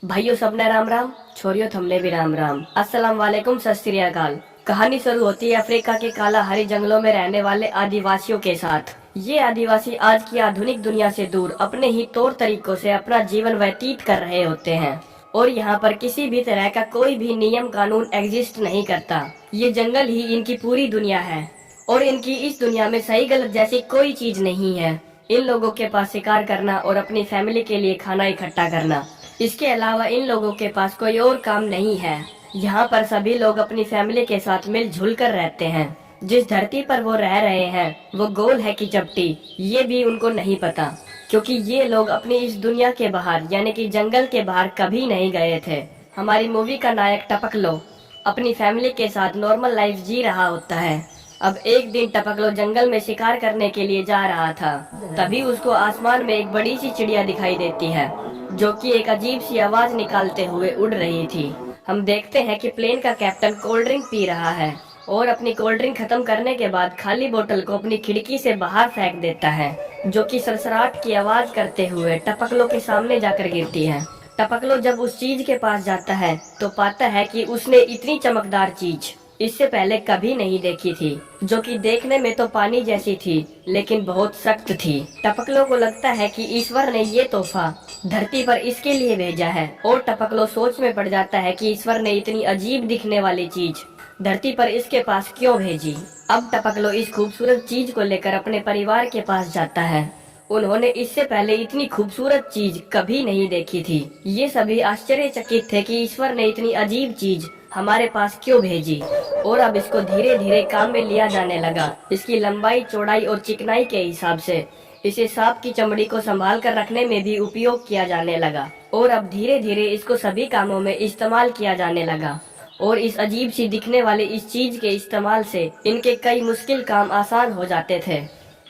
भाइयों सबने राम राम, छोरियों थमने भी राम राम। अस्सलाम वालेकुम, सत श्री अकाल। कहानी शुरू होती है अफ्रीका के कालाहारी जंगलों में रहने वाले आदिवासियों के साथ। ये आदिवासी आज की आधुनिक दुनिया से दूर अपने ही तौर तरीकों से अपना जीवन व्यतीत कर रहे होते हैं और यहाँ पर किसी भी तरह का कोई भी नियम कानून एग्जिस्ट नहीं करता। ये जंगल ही इनकी पूरी दुनिया है और इनकी इस दुनिया में सही गलत जैसी कोई चीज नहीं है। इन लोगों के पास शिकार करना और अपनी फैमिली के लिए खाना इकट्ठा करना, इसके अलावा इन लोगों के पास कोई और काम नहीं है। यहाँ पर सभी लोग अपनी फैमिली के साथ मिलजुल कर रहते हैं। जिस धरती पर वो रह रहे हैं वो गोल है कि चपटी, ये भी उनको नहीं पता, क्योंकि ये लोग अपनी इस दुनिया के बाहर यानी कि जंगल के बाहर कभी नहीं गए थे। हमारी मूवी का नायक टपकलो अपनी फैमिली के साथ नॉर्मल लाइफ जी रहा होता है। अब एक दिन टपकलो जंगल में शिकार करने के लिए जा रहा था, तभी उसको आसमान में एक बड़ी सी चिड़िया दिखाई देती है जो कि एक अजीब सी आवाज निकालते हुए उड़ रही थी। हम देखते हैं कि प्लेन का कैप्टन कोल्ड ड्रिंक पी रहा है और अपनी कोल्ड ड्रिंक खत्म करने के बाद खाली बोतल को अपनी खिड़की से बाहर फेंक देता है, जो कि सरसराट की आवाज करते हुए टपकलो के सामने जाकर गिरती है। टपकलो जब उस चीज के पास जाता है तो पाता है कि उसने इतनी चमकदार चीज इससे पहले कभी नहीं देखी थी, जो कि देखने में तो पानी जैसी थी लेकिन बहुत सख्त थी। टपकलो को लगता है कि ईश्वर ने ये तोहफा धरती पर इसके लिए भेजा है और टपकलो सोच में पड़ जाता है कि ईश्वर ने इतनी अजीब दिखने वाली चीज धरती पर इसके पास क्यों भेजी। अब टपकलो इस खूबसूरत चीज को लेकर अपने परिवार के पास जाता है। उन्होंने इससे पहले इतनी खूबसूरत चीज कभी नहीं देखी थी। ये सभी आश्चर्यचकित थे कि ईश्वर ने इतनी अजीब चीज हमारे पास क्यों भेजी और अब इसको धीरे धीरे काम में लिया जाने लगा। इसकी लंबाई, चौड़ाई और चिकनाई के हिसाब से इसे सांप की चमड़ी को संभाल कर रखने में भी उपयोग किया जाने लगा और अब धीरे धीरे इसको सभी कामों में इस्तेमाल किया जाने लगा। और इस अजीब सी दिखने वाली इस चीज के इस्तेमाल से इनके कई मुश्किल काम आसान हो जाते थे।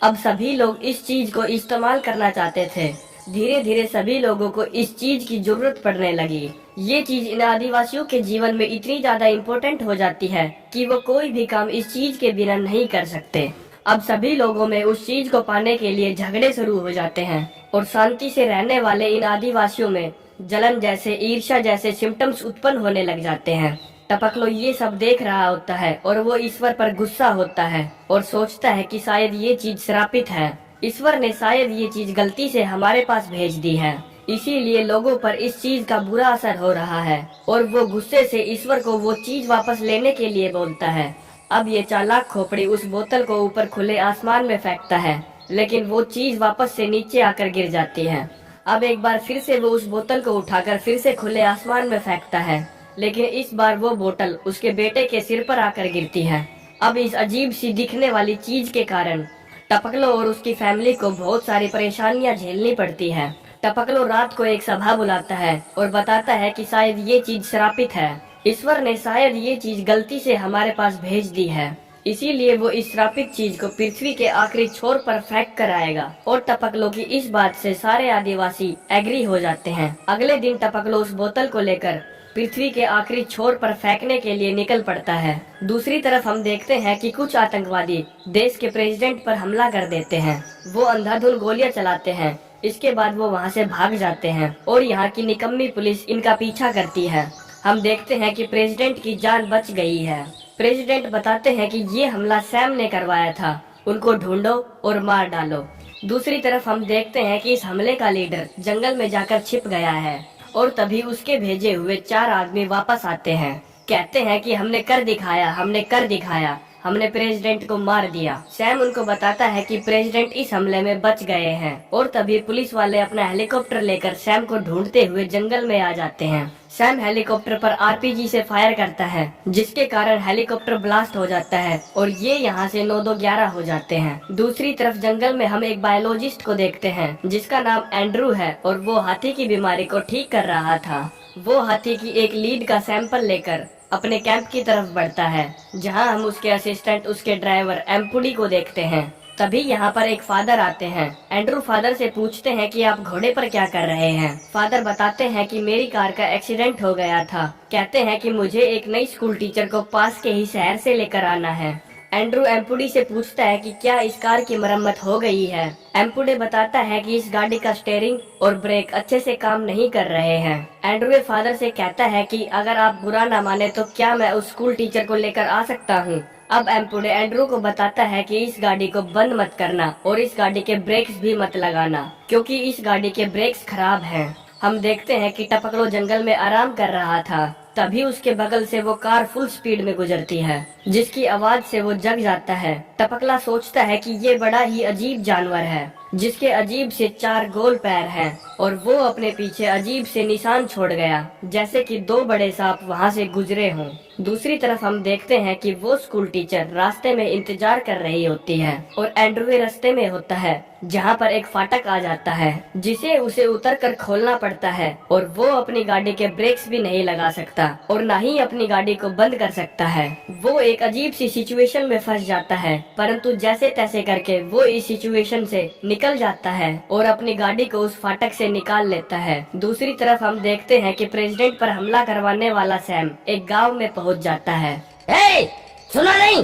अब सभी लोग इस चीज को इस्तेमाल करना चाहते थे। धीरे धीरे सभी लोगों को इस चीज की जरूरत पड़ने लगी। ये चीज इन आदिवासियों के जीवन में इतनी ज्यादा इम्पोर्टेंट हो जाती है कि वो कोई भी काम इस चीज के बिना नहीं कर सकते। अब सभी लोगों में उस चीज को पाने के लिए झगड़े शुरू हो जाते हैं और शांति से रहने वाले इन आदिवासियों में जलन जैसे, ईर्ष्या जैसे सिम्टम्स उत्पन्न होने लग जाते हैं। टपकलो ये सब देख रहा होता है और वो ईश्वर पर गुस्सा होता है और सोचता है कि शायद ये चीज श्रापित है। ईश्वर ने शायद ये चीज गलती से हमारे पास भेज दी है, इसीलिए लोगों पर इस चीज का बुरा असर हो रहा है। और वो गुस्से से ईश्वर को वो चीज वापस लेने के लिए बोलता है। अब ये चालाक खोपड़ी उस बोतल को ऊपर खुले आसमान में फेंकता है, लेकिन वो चीज वापस से नीचे आकर गिर जाती है। अब एक बार फिर से वो उस बोतल को उठाकर फिर से खुले आसमान में फेंकता है, लेकिन इस बार वो बोतल उसके बेटे के सिर पर आकर गिरती है। अब इस अजीब सी दिखने वाली चीज के कारण टपकलो और उसकी फैमिली को बहुत सारी परेशानियां झेलनी पड़ती है। टपकलो रात को एक सभा बुलाता है और बताता है कि शायद ये चीज श्रापित है। ईश्वर ने शायद ये चीज गलती से हमारे पास भेज दी है, इसीलिए वो इस श्रापित चीज को पृथ्वी के आखिरी छोर पर फेंक कर आएगा। और टपकलो की इस बात से सारे आदिवासी एग्री हो जाते हैं। अगले दिन टपकलो उस बोतल को लेकर पृथ्वी के आखिरी छोर पर फेंकने के लिए निकल पड़ता है। दूसरी तरफ हम देखते हैं कि कुछ आतंकवादी देश के प्रेसिडेंट पर हमला कर देते हैं। वो अंधाधुंध गोलियां चलाते हैं। इसके बाद वो वहां से भाग जाते हैं और यहाँ की निकम्मी पुलिस इनका पीछा करती है। हम देखते हैं कि प्रेसिडेंट की जान बच गई है। प्रेसिडेंट बताते हैं कि ये हमला सैम ने करवाया था, उनको ढूंढो और मार डालो। दूसरी तरफ हम देखते हैं कि इस हमले का लीडर जंगल में जाकर छिप गया है और तभी उसके भेजे हुए 4 आदमी वापस आते हैं। कहते हैं कि हमने कर दिखाया, हमने कर दिखाया, हमने प्रेसिडेंट को मार दिया। सैम उनको बताता है कि प्रेसिडेंट इस हमले में बच गए हैं और तभी पुलिस वाले अपना हेलीकॉप्टर लेकर सैम को ढूंढते हुए जंगल में आ जाते हैं। सैम हेलीकॉप्टर पर आरपीजी से फायर करता है, जिसके कारण हेलीकॉप्टर ब्लास्ट हो जाता है और ये यहाँ से 9-2-11 हो जाते हैं। दूसरी तरफ जंगल में हम एक बायोलॉजिस्ट को देखते हैं जिसका नाम एंड्रू है और वो हाथी की बीमारी को ठीक कर रहा था। वो हाथी की एक लीड का सैंपल लेकर अपने कैंप की तरफ बढ़ता है, जहां हम उसके असिस्टेंट, उसके ड्राइवर एम्पुडी को देखते हैं। तभी यहाँ पर एक फादर आते हैं। एंड्रू फादर से पूछते हैं कि आप घोड़े पर क्या कर रहे हैं। फादर बताते हैं कि मेरी कार का एक्सीडेंट हो गया था। कहते हैं कि मुझे एक नई स्कूल टीचर को पास के ही शहर से लेकर आना है एंड्रू एम्पुडी से पूछता है कि क्या इस कार की मरम्मत हो गई है। एम्पुडे बताता है कि इस गाड़ी का स्टीयरिंग और ब्रेक अच्छे से काम नहीं कर रहे हैं। एंड्रू फादर से कहता है कि अगर आप बुरा ना माने तो क्या मैं उस स्कूल टीचर को लेकर आ सकता हूँ। अब एम्पुडे एंड्रू को बताता है कि इस गाड़ी को बंद मत करना और इस गाड़ी के ब्रेक्स भी मत लगाना, क्योंकि इस गाड़ी के ब्रेक्स खराब हैं। हम देखते हैं कि टपकलो जंगल में आराम कर रहा था, तभी उसके बगल से वो कार फुल स्पीड में गुजरती है, जिसकी आवाज से वो जग जाता है। टपकला सोचता है कि ये बड़ा ही अजीब जानवर है, जिसके अजीब से 4 गोल पैर हैं और वो अपने पीछे अजीब से निशान छोड़ गया, जैसे कि 2 बड़े सांप वहाँ से गुजरे हों। दूसरी तरफ हम देखते हैं कि वो स्कूल टीचर रास्ते में इंतजार कर रही होती है और एंड्रू रास्ते में होता है, जहाँ पर एक फाटक आ जाता है, जिसे उसे उतरकर खोलना पड़ता है और वो अपनी गाड़ी के ब्रेक्स भी नहीं लगा सकता और न ही अपनी गाड़ी को बंद कर सकता है। वो एक अजीब सी सिचुएशन में फंस जाता है, परंतु जैसे तैसे करके वो इस सिचुएशन से निकल जाता है और अपनी गाड़ी को उस फाटक से निकाल लेता है। दूसरी तरफ हम देखते हैं कि प्रेसिडेंट पर हमला करवाने वाला सैम एक गाँव में पहुँच जाता है। हे, सुना नहीं,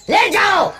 ले जाओ।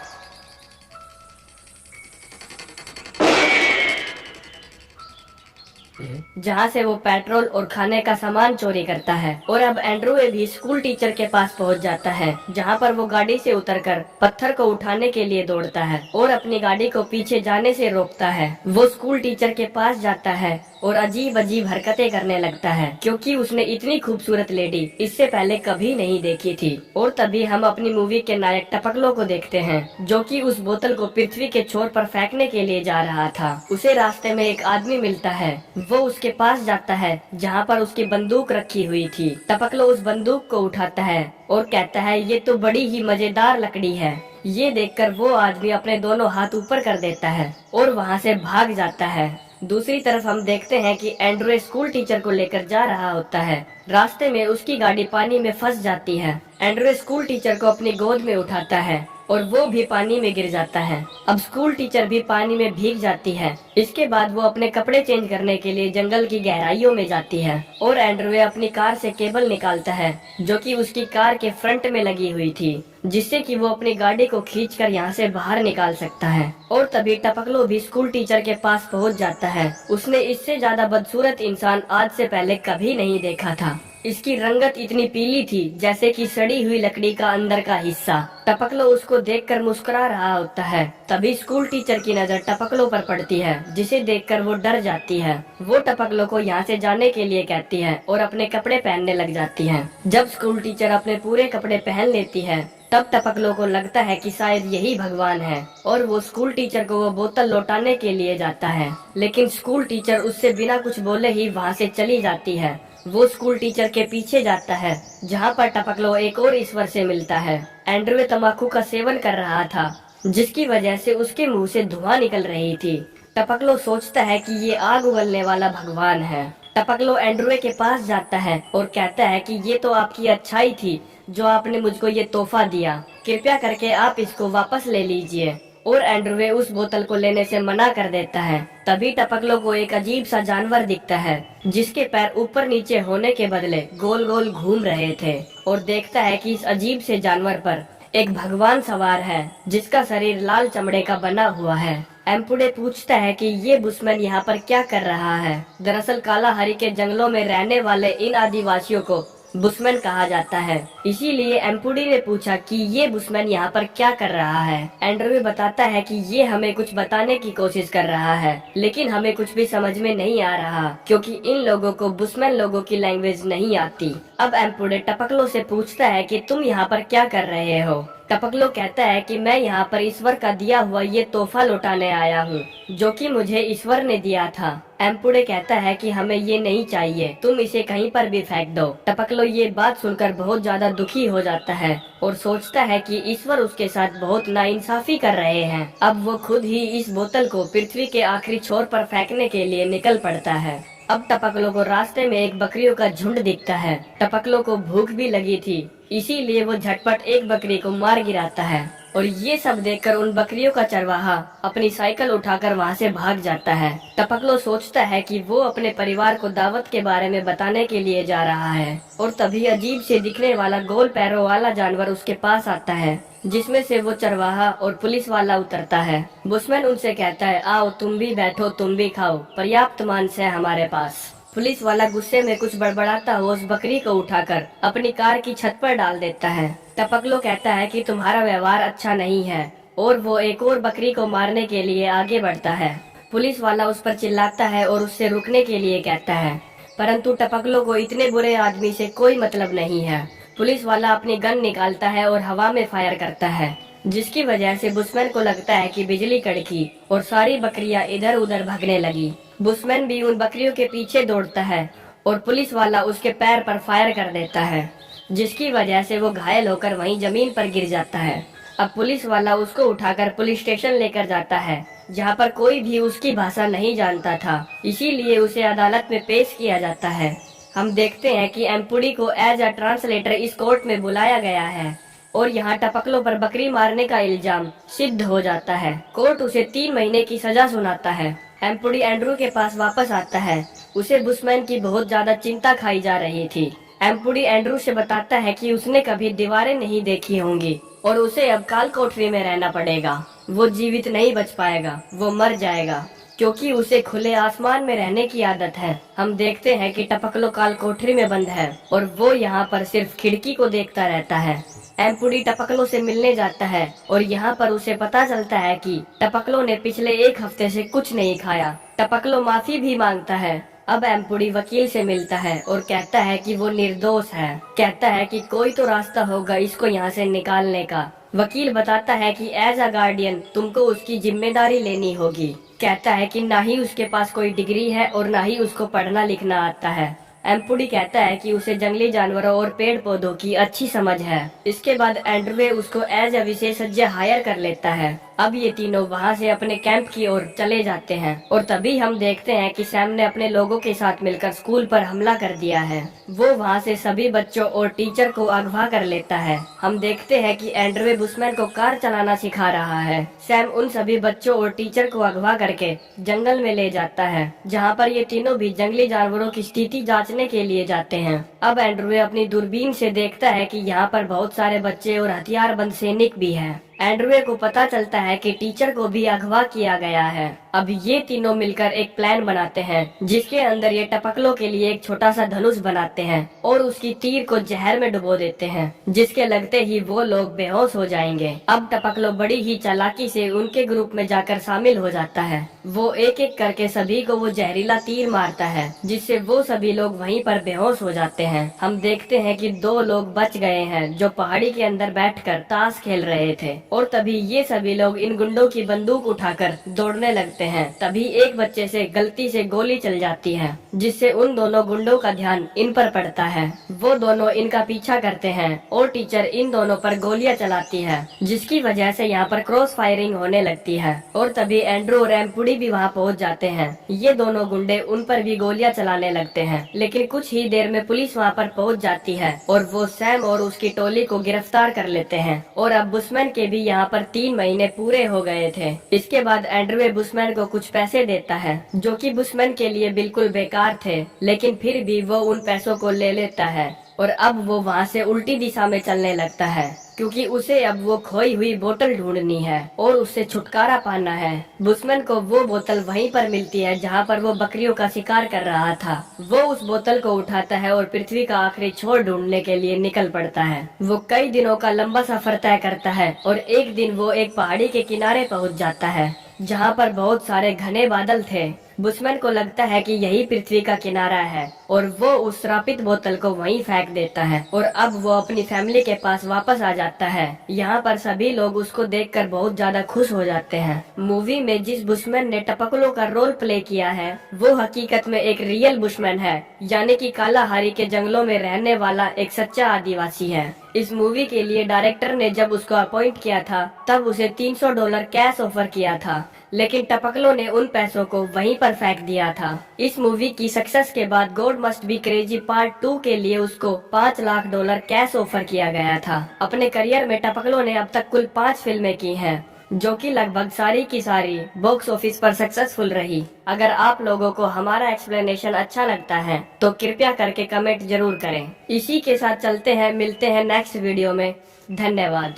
जहाँ से वो पेट्रोल और खाने का सामान चोरी करता है और अब एंड्रू भी स्कूल टीचर के पास पहुँच जाता है, जहाँ पर वो गाड़ी से उतरकर पत्थर को उठाने के लिए दौड़ता है और अपनी गाड़ी को पीछे जाने से रोकता है। वो स्कूल टीचर के पास जाता है और अजीब अजीब हरकतें करने लगता है, क्योंकि उसने इतनी खूबसूरत लेडी इससे पहले कभी नहीं देखी थी। और तभी हम अपनी मूवी के नायक टपकलो को देखते हैं, जो कि उस बोतल को पृथ्वी के छोर पर फेंकने के लिए जा रहा था। उसे रास्ते में एक आदमी मिलता है, वो उसके पास जाता है जहाँ पर उसकी बंदूक रखी हुई थी। टपकलो उस बंदूक को उठाता है और कहता है ये तो बड़ी ही मजेदार लकड़ी है। ये देखकर वो आदमी अपने दोनों हाथ ऊपर कर देता है और वहाँ से भाग जाता है। दूसरी तरफ हम देखते हैं कि एंड्रू स्कूल टीचर को लेकर जा रहा होता है। रास्ते में उसकी गाड़ी पानी में फंस जाती है। एंड्रू स्कूल टीचर को अपनी गोद में उठाता है और वो भी पानी में गिर जाता है। अब स्कूल टीचर भी पानी में भीग जाती है। इसके बाद वो अपने कपड़े चेंज करने के लिए जंगल की गहराइयों में जाती है और एंड्रू अपनी कार से केबल निकालता है, जो कि उसकी कार के फ्रंट में लगी हुई थी, जिससे कि वो अपनी गाड़ी को खींचकर यहाँ से बाहर निकाल सकता है। और तभी टपकलो भी स्कूल टीचर के पास पहुँच जाता है। उसने इससे ज्यादा बदसूरत इंसान आज से पहले कभी नहीं देखा था। इसकी रंगत इतनी पीली थी जैसे कि सड़ी हुई लकड़ी का अंदर का हिस्सा। टपकलो उसको देखकर मुस्कुरा रहा होता है। तभी स्कूल टीचर की नजर टपकलो पर पड़ती है, जिसे देखकर वो डर जाती है। वो टपकलो को यहाँ से जाने के लिए कहती है और अपने कपड़े पहनने लग जाती है। जब स्कूल टीचर अपने पूरे कपड़े पहन लेती है, तब टपकलो को लगता है कि शायद यही भगवान है और वो स्कूल टीचर को वो बोतल लौटाने के लिए जाता है, लेकिन स्कूल टीचर उससे बिना कुछ बोले ही वहाँ से चली जाती है। वो स्कूल टीचर के पीछे जाता है, जहाँ पर टपकलो एक और ईश्वर से मिलता है। एंड्रू तंबाकू का सेवन कर रहा था, जिसकी वजह से उसके मुंह से धुआं निकल रही थी। टपकलो सोचता है कि ये आग उगलने वाला भगवान है। टपकलो एंड्रू के पास जाता है और कहता है कि ये तो आपकी अच्छाई थी जो आपने मुझको ये तोहफा दिया, कृपया करके आप इसको वापस ले लीजिए। और एंड्रू उस बोतल को लेने से मना कर देता है। तभी टपकलो को एक अजीब सा जानवर दिखता है, जिसके पैर ऊपर नीचे होने के बदले गोल गोल घूम रहे थे, और देखता है कि इस अजीब से जानवर पर एक भगवान सवार है, जिसका शरीर लाल चमड़े का बना हुआ है। एम्पुडे पूछता है कि ये बुशमैन यहाँ पर क्या कर रहा है। दरअसल कालाहारी के जंगलों में रहने वाले इन आदिवासियों को बुशमैन कहा जाता है। इसीलिए एम्पुडी ने पूछा कि ये बुशमैन यहाँ पर क्या कर रहा है। एंड्रू बताता है कि ये हमें कुछ बताने की कोशिश कर रहा है, लेकिन हमें कुछ भी समझ में नहीं आ रहा, क्योंकि इन लोगों को बुशमैन लोगों की लैंग्वेज नहीं आती। अब एम्पुडे टपकलो से पूछता है कि तुम यहाँ पर क्या कर रहे हो। टपकलो कहता है कि मैं यहाँ पर ईश्वर का दिया हुआ ये तोहफा लौटाने आया हूँ, जो कि मुझे ईश्वर ने दिया था। एम्पुडे कहता है कि हमें ये नहीं चाहिए, तुम इसे कहीं पर भी फेंक दो। टपकलो ये बात सुनकर बहुत ज्यादा दुखी हो जाता है और सोचता है कि ईश्वर उसके साथ बहुत नाइंसाफी कर रहे हैं। अब वो खुद ही इस बोतल को पृथ्वी के आखिरी छोर पर फेंकने के लिए निकल पड़ता है। अब टपकलो को रास्ते में एक बकरियों का झुंड दिखता है। टपकलो को भूख भी लगी थी, इसीलिए वो झटपट एक बकरी को मार गिराता है और ये सब देखकर उन बकरियों का चरवाहा अपनी साइकिल उठाकर वहाँ से भाग जाता है। टपकलो सोचता है कि वो अपने परिवार को दावत के बारे में बताने के लिए जा रहा है और तभी अजीब से दिखने वाला गोल पैरों वाला जानवर उसके पास आता है, जिसमें से वो चरवाहा और पुलिस वाला उतरता है। बुशमैन उनसे कहता है, आओ तुम भी बैठो, तुम भी खाओ, पर्याप्त मांस है हमारे पास। पुलिस वाला गुस्से में कुछ बड़बड़ाता हुआ उस बकरी को उठाकर अपनी कार की छत पर डाल देता है। टपकलो कहता है कि तुम्हारा व्यवहार अच्छा नहीं है और वो एक और बकरी को मारने के लिए आगे बढ़ता है। पुलिस वाला उस पर चिल्लाता है और उससे रुकने के लिए कहता है, परंतु टपकलो को इतने बुरे आदमी से कोई मतलब नहीं है। पुलिस वाला अपनी गन निकालता है और हवा में फायर करता है, जिसकी वजह से बुशमैन को लगता है कि बिजली कड़की और सारी बकरियां इधर उधर भागने लगी। बुशमैन भी उन बकरियों के पीछे दौड़ता है और पुलिस वाला उसके पैर पर फायर कर देता है, जिसकी वजह से वो घायल होकर वहीं जमीन पर गिर जाता है। अब पुलिस वाला उसको उठाकर पुलिस स्टेशन लेकर जाता है, जहाँ पर कोई भी उसकी भाषा नहीं जानता था, इसीलिए उसे अदालत में पेश किया जाता है। हम देखते हैं कि एम्पुडी को एज अ ट्रांसलेटर इस कोर्ट में बुलाया गया है और यहाँ टपकलो पर बकरी मारने का इल्जाम सिद्ध हो जाता है। कोर्ट उसे 3 महीने की सजा सुनाता है। एम्पुडी एंड्रू के पास वापस आता है। उसे बुशमैन की बहुत ज्यादा चिंता खाई जा रही थी। एम्पुडी एंड्रू से बताता है कि उसने कभी दीवारें नहीं देखी होंगी और उसे अब काल कोठरी में रहना पड़ेगा। वो जीवित नहीं बच पाएगा, वो मर जाएगा, क्योंकि उसे खुले आसमान में रहने की आदत है। हम देखते हैं कि टपकलो काल कोठरी में बंद है और वो यहाँ पर सिर्फ खिड़की को देखता रहता है। एम्पुडी टपकलो से मिलने जाता है और यहाँ पर उसे पता चलता है कि टपकलो ने पिछले 1 हफ्ते से कुछ नहीं खाया। टपकलो माफी भी मांगता है। अब एम्पुडी वकील से मिलता है और कहता है कि वो निर्दोष है। कहता है कि कोई तो रास्ता होगा इसको यहाँ से निकालने का। वकील बताता है कि एज अ गार्डियन तुमको उसकी जिम्मेदारी लेनी होगी। कहता है कि ना ही उसके पास कोई डिग्री है और ना ही उसको पढ़ना लिखना आता है। एम्पुडी कहता है कि उसे जंगली जानवरों और पेड़ पौधों की अच्छी समझ है। इसके बाद एंड्रवे उसको एज अ विशेषज्ञ हायर कर लेता है। अब ये तीनों वहाँ से अपने कैंप की ओर चले जाते हैं और तभी हम देखते हैं कि सैम ने अपने लोगों के साथ मिलकर स्कूल पर हमला कर दिया है। वो वहाँ से सभी बच्चों और टीचर को अगवा कर लेता है। हम देखते हैं कि एंड्रवे बुशमैन को कार चलाना सिखा रहा है। सैम उन सभी बच्चों और टीचर को अगवा करके जंगल में ले जाता है, जहाँ पर ये तीनों भी जंगली जानवरों की स्थिति जांचने के लिए जाते हैं। अब एंड्रवे अपनी दूरबीन से देखता है कि यहाँ पर बहुत सारे बच्चे और हथियारबंद सैनिक भी हैं। एंड्रवे को पता चलता है कि टीचर को भी अगवा किया गया है। अब ये तीनों मिलकर एक प्लान बनाते हैं, जिसके अंदर ये टपकलो के लिए एक छोटा सा धनुष बनाते हैं और उसकी तीर को जहर में डुबो देते हैं, जिसके लगते ही वो लोग बेहोश हो जाएंगे। अब टपकलो बड़ी ही चालाकी से उनके ग्रुप में जाकर शामिल हो जाता है। वो एक एक करके सभी को वो जहरीला तीर मारता है, जिससे वो सभी लोग वहीं पर बेहोश हो जाते हैं। हम देखते हैं कि 2 लोग बच गए हैं, जो पहाड़ी के अंदर बैठकर ताश खेल रहे थे और तभी ये सभी लोग इन गुंडों की बंदूक उठाकर दौड़ने लगते हैं। तभी एक बच्चे से गलती से गोली चल जाती है, जिससे उन दोनों गुंडों का ध्यान इन पर पड़ता है। वो दोनों इनका पीछा करते हैं और टीचर इन दोनों पर गोलियां चलाती है, जिसकी वजह से यहाँ पर क्रॉस फायरिंग होने लगती है और तभी एंड्रू और एम्पुडी भी वहाँ पहुँच जाते हैं। ये दोनों गुंडे उन पर भी गोलियां चलाने लगते हैं, लेकिन कुछ ही देर में पुलिस वहाँ पर पहुँच जाती है और वो सैम और उसकी टोली को गिरफ्तार कर लेते हैं। और अब बुशमैन के भी यहाँ पर 3 महीने पूरे हो गए थे। इसके बाद एंड्रवे बुशमैन को कुछ पैसे देता है, जो कि बुशमैन के लिए बिल्कुल बेकार थे, लेकिन फिर भी वो उन पैसों को ले लेता है और अब वो वहाँ से उल्टी दिशा में चलने लगता है, क्योंकि उसे अब वो खोई हुई बोतल ढूंढनी है और उससे छुटकारा पाना है। बुशमैन को वो बोतल वहीं पर मिलती है जहाँ पर वो बकरियों का शिकार कर रहा था। वो उस बोतल को उठाता है और पृथ्वी का आखिरी छोर ढूंढने के लिए निकल पड़ता है। वो कई दिनों का लंबा सफर तय करता है और एक दिन वो एक पहाड़ी के किनारे पहुँच जाता है, जहाँ पर बहुत सारे घने बादल थे। बुशमैन को लगता है कि यही पृथ्वी का किनारा है और वो उस श्रापित बोतल को वहीं फेंक देता है और अब वो अपनी फैमिली के पास वापस आ जाता है। यहाँ पर सभी लोग उसको देखकर बहुत ज्यादा खुश हो जाते हैं। मूवी में जिस बुशमैन ने टपकलो का रोल प्ले किया है, वो हकीकत में एक रियल बुशमैन है, यानी कि कालाहारी के जंगलों में रहने वाला एक सच्चा आदिवासी है। इस मूवी के लिए डायरेक्टर ने जब उसको अपॉइंट किया था, तब उसे $300 कैश ऑफर किया था, लेकिन टपकलो ने उन पैसों को वहीं पर फेंक दिया था। इस मूवी की सक्सेस के बाद God must be crazy part 2 के लिए उसको $5 लाख कैश ऑफर किया गया था। अपने करियर में टपकलो ने अब तक कुल 5 फिल्में की हैं, जो कि लगभग सारी की सारी बॉक्स ऑफिस पर सक्सेसफुल रही। अगर आप लोगों को हमारा एक्सप्लेनेशन अच्छा लगता है तो कृपया करके कमेंट जरूर करें। इसी के साथ चलते हैं, मिलते हैं नेक्स्ट वीडियो में। धन्यवाद।